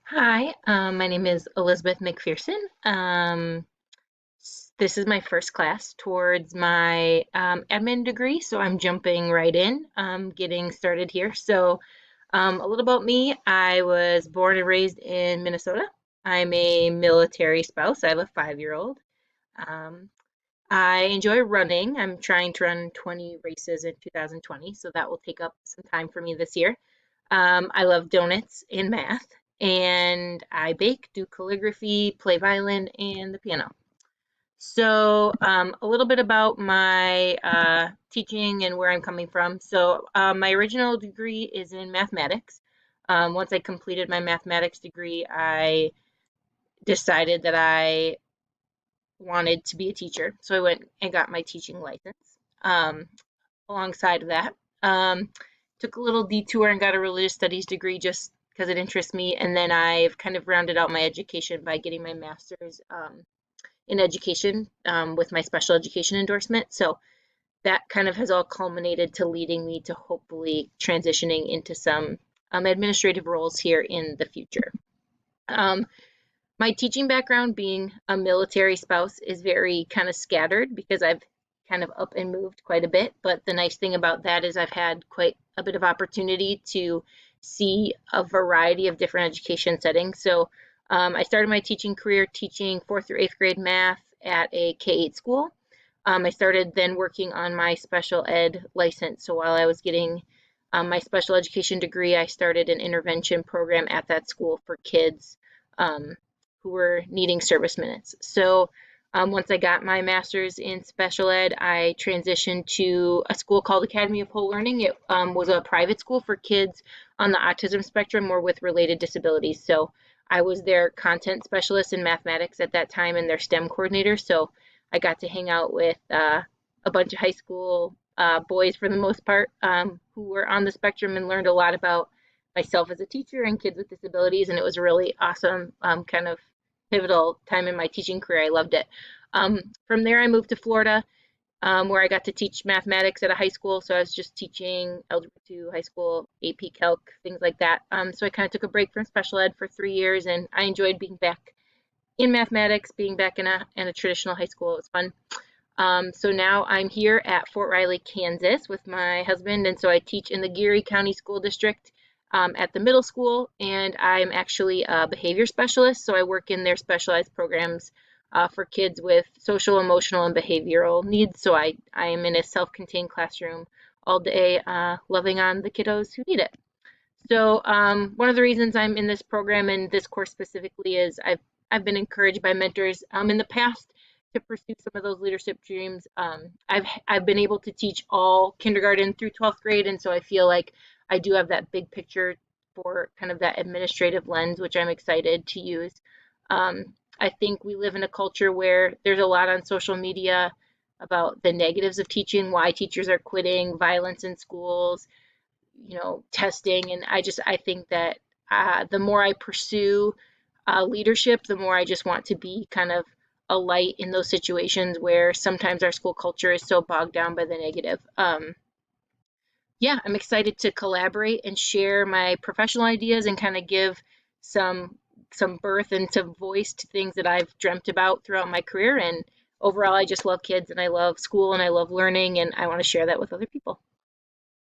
Hi, my name is Elizabeth McPherson. This is my first class towards my admin degree, so I'm jumping right in, getting started here. A little about me. I was born and raised in Minnesota. I'm a military spouse. I have a 5-year-old. Um, I enjoy running. I'm trying to run 20 races in 2020, so that will take up some time for me this year. I love donuts and math, and I bake, do calligraphy, play violin, and the piano. A little bit about my teaching and where I'm coming from. My original degree is in mathematics. Once I completed my mathematics degree, I decided that I wanted to be a teacher. So I went and got my teaching license. Um, Alongside of that. Took a little detour and got a religious studies degree just because it interests me. And then I've kind of rounded out my education by getting my master's in education with my special education endorsement. So that kind of has all culminated to leading me to hopefully transitioning into some administrative roles here in the future. Um, my teaching background, being a military spouse, is very kind of scattered because I've kind of up and moved quite a bit. But the nice thing about that is I've had quite a bit of opportunity to see a variety of different education settings. I started my teaching career teaching 4th through 8th grade math at a K-8 school. I started then working on my special ed license. So while I was getting my special education degree, I started an intervention program at that school for kids um, who were needing service minutes. Once I got my master's in special ed, I transitioned to a school called Academy of Whole Learning. It was a private school for kids on the autism spectrum or with related disabilities. So I was their content specialist in mathematics at that time and their STEM coordinator. So I got to hang out with a bunch of high school boys for the most part who were on the spectrum and learned a lot about myself as a teacher and kids with disabilities. And it was a really awesome kind of pivotal time in my teaching career. I loved it. From there, I moved to Florida, where I got to teach mathematics at a high school. So I was just teaching Algebra 2, high school, AP Calc, things like that. So I kind of took a break from special ed for 3 years, and I enjoyed being back in mathematics, being back in a traditional high school. It was fun. So now I'm here at Fort Riley, Kansas with my husband, and so I teach in the Geary County School District at the middle school, and I'm actually a behavior specialist, so I work in their specialized programs for kids with social, emotional, and behavioral needs. I am in a self-contained classroom all day, loving on the kiddos who need it. One of the reasons I'm in this program and this course specifically is I've been encouraged by mentors in the past to pursue some of those leadership dreams. I've been able to teach all kindergarten through 12th grade, and so I feel like I do have that big picture for kind of that administrative lens, which I'm excited to use. I think we live in a culture where there's a lot on social media about the negatives of teaching, why teachers are quitting, violence in schools, testing. And I think that the more I pursue leadership, the more I just want to be kind of a light in those situations where sometimes our school culture is so bogged down by the negative. Yeah, I'm excited to collaborate and share my professional ideas and kind of give some some birth and some voice to things that I've dreamt about throughout my career. And overall, I just love kids and I love school and I love learning and I want to share that with other people.